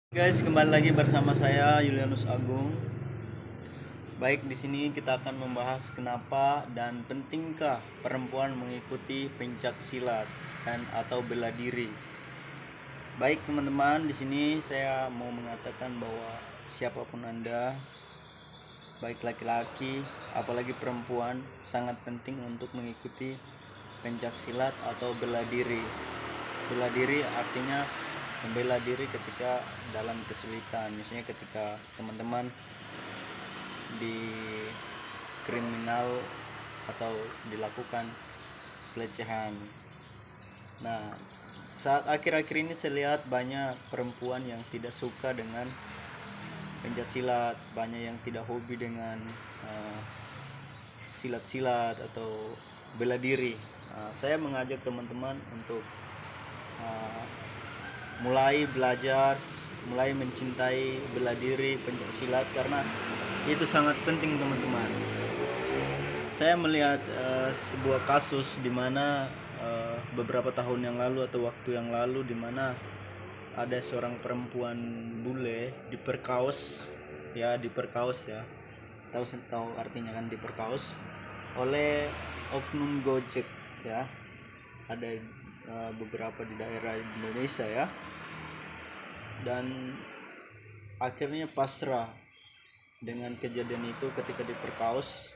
Guys, kembali lagi bersama saya Julianus Agung. Baik, di sini kita akan membahas kenapa dan pentingkah perempuan mengikuti pencak silat dan atau bela diri. Baik teman-teman, di sini saya mau mengatakan bahwa siapapun Anda, baik laki-laki apalagi perempuan, sangat penting untuk mengikuti pencak silat atau bela diri. Bela diri artinya membela diri ketika dalam kesulitan, misalnya ketika teman-teman di kriminal atau dilakukan pelecehan. Nah, saat akhir-akhir ini saya lihat banyak perempuan yang tidak suka dengan pencaksilat, banyak yang tidak hobi dengan silat-silat atau bela diri. Saya mengajak teman-teman untuk mulai belajar, mulai mencintai bela diri, pencaksilat, karena itu sangat penting teman-teman. Saya melihat sebuah kasus di mana beberapa tahun yang lalu atau waktu yang lalu, di mana ada seorang perempuan bule diperkaos ya, tahu artinya kan, diperkaos oleh oknum Gojek ya. Ada beberapa di daerah Indonesia ya, dan akhirnya pasrah dengan kejadian itu ketika diperkaos,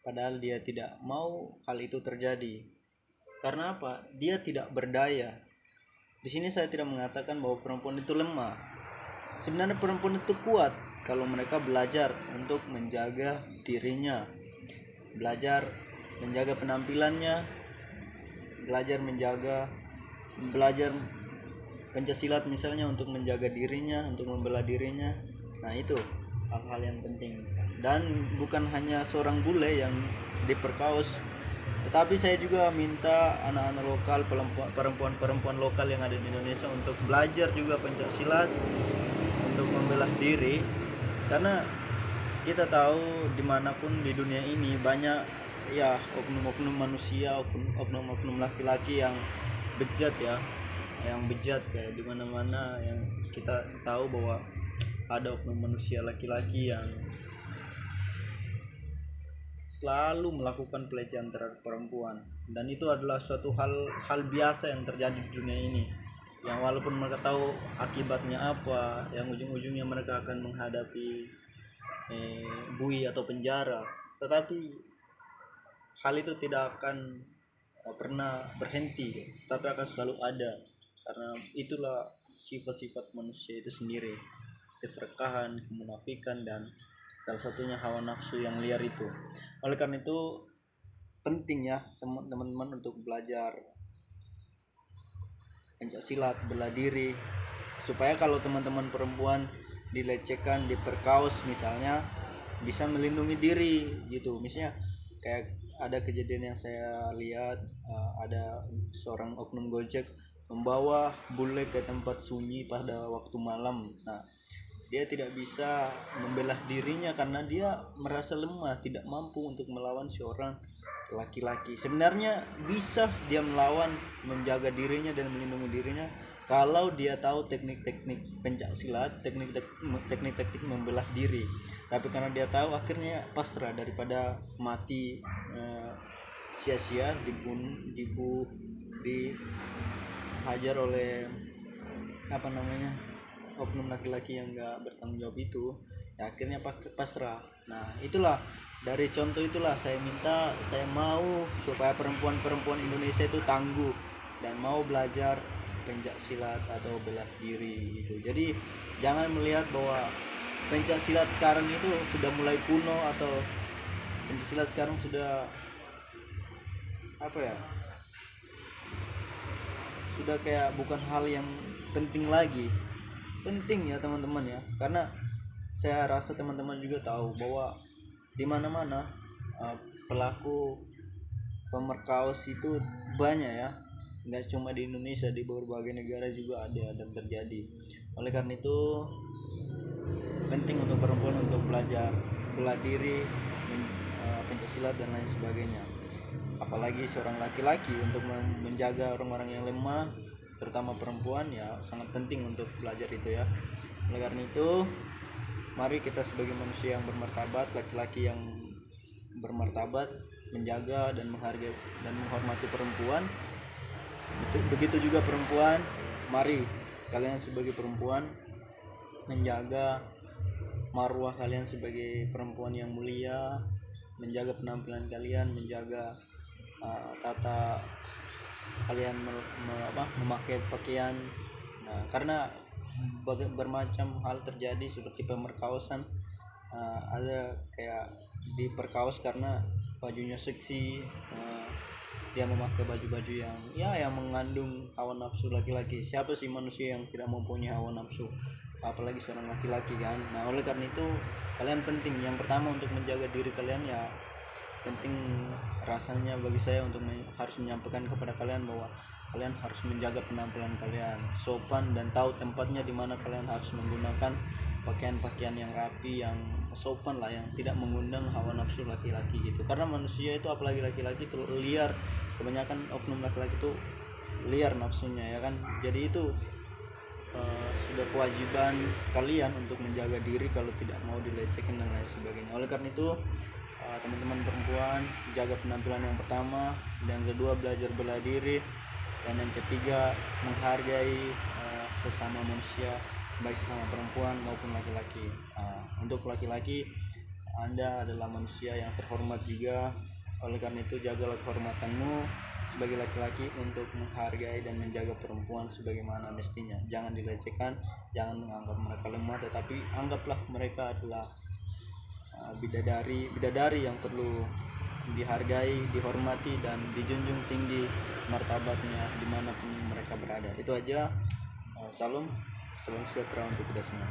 padahal dia tidak mau hal itu terjadi. Karena apa? Dia tidak berdaya. Di sini saya tidak mengatakan bahwa perempuan itu lemah. Sebenarnya perempuan itu kuat kalau mereka belajar untuk menjaga dirinya, belajar menjaga penampilannya, belajar pencaksilat misalnya, untuk menjaga dirinya, untuk membela dirinya. Nah, itu hal-hal yang penting. Dan bukan hanya seorang bule yang diperkaos, tetapi saya juga minta anak-anak lokal, perempuan-perempuan lokal yang ada di Indonesia untuk belajar juga pencaksilat, untuk membela diri. Karena kita tahu dimanapun di dunia ini banyak ya oknum-oknum manusia, oknum-oknum laki-laki yang bejat ya, kayak di mana-mana yang kita tahu bahwa ada oknum manusia laki-laki yang selalu melakukan pelecehan terhadap perempuan, dan itu adalah suatu hal biasa yang terjadi di dunia ini, yang walaupun mereka tahu akibatnya apa, yang ujung-ujungnya mereka akan menghadapi bui atau penjara, tetapi hal itu tidak akan pernah berhenti, tapi akan selalu ada, karena itulah sifat-sifat manusia itu sendiri: keserakahan, kemunafikan, dan salah satunya hawa nafsu yang liar itu. Oleh karena itu penting ya teman-teman untuk belajar pencaksilat, bela diri, supaya kalau teman-teman perempuan dilecehkan, diperkaos misalnya, bisa melindungi diri gitu. Misalnya kayak ada kejadian yang saya lihat, ada seorang oknum Gojek membawa bule ke tempat sunyi pada waktu malam. Nah, dia tidak bisa membela dirinya karena dia merasa lemah, tidak mampu untuk melawan seorang laki-laki. Sebenarnya bisa dia melawan, menjaga dirinya dan melindungi dirinya kalau dia tahu teknik-teknik pencak silat, teknik-teknik membelah diri. Tapi karena dia tahu, akhirnya pasrah daripada mati sia-sia, dihajar oleh oknum laki-laki yang enggak bertanggung jawab itu. Ya, akhirnya pasrah. Nah, itulah, dari contoh itulah saya mau supaya perempuan-perempuan Indonesia itu tangguh dan mau belajar pencak silat atau bela diri gitu. Jadi jangan melihat bahwa pencak silat sekarang itu sudah mulai kuno, atau pencak silat sekarang sudah sudah kayak bukan hal yang penting lagi. Penting ya teman-teman ya, karena saya rasa teman-teman juga tahu bahwa di mana-mana pelaku pemerkaos itu banyak ya, nggak cuma di Indonesia, di berbagai negara juga ada dan terjadi. Oleh karena itu penting untuk perempuan untuk belajar bela diri, pencaksilat dan lain sebagainya. Apalagi seorang laki-laki untuk menjaga orang-orang yang lemah, terutama perempuan ya sangat penting untuk belajar itu ya. Oleh karena itu, mari kita sebagai manusia yang bermartabat, laki-laki yang bermartabat, menjaga dan menghargai dan menghormati perempuan. Begitu juga perempuan, mari kalian sebagai perempuan menjaga marwah kalian sebagai perempuan yang mulia, menjaga penampilan kalian, menjaga tata kalian memakai pakaian. Nah, karena bermacam hal terjadi seperti pemerkosaan, ada kayak diperkaos karena bajunya seksi, dia memakai baju-baju yang mengandung hawa nafsu laki-laki. Siapa sih manusia yang tidak mempunyai hawa nafsu, apalagi seorang laki-laki kan. Nah, oleh karena itu kalian penting, yang pertama untuk menjaga diri kalian ya penting rasanya bagi saya untuk harus menyampaikan kepada kalian bahwa kalian harus menjaga penampilan kalian sopan dan tahu tempatnya di mana kalian harus menggunakan pakaian-pakaian yang rapi, yang sopan lah, yang tidak mengundang hawa nafsu laki-laki gitu. Karena manusia itu, apalagi laki-laki itu liar, kebanyakan oknum laki-laki itu liar nafsunya ya kan. Jadi itu sudah kewajiban kalian untuk menjaga diri kalau tidak mau dilecehkan dan lain sebagainya. Oleh karena itu teman-teman perempuan, jaga penampilan yang pertama, dan kedua belajar bela diri, dan yang ketiga menghargai sesama manusia, baik sesama perempuan maupun laki-laki. Untuk laki-laki, Anda adalah manusia yang terhormat juga. Oleh karena itu jagalah kehormatanmu sebagai laki-laki untuk menghargai dan menjaga perempuan sebagaimana mestinya. Jangan dilecehkan, jangan menganggap mereka lemah, tetapi anggaplah mereka adalah bidadari yang perlu dihargai, dihormati, dan dijunjung tinggi martabatnya dimanapun mereka berada. Itu aja. Salam sejahtera untuk kita semua.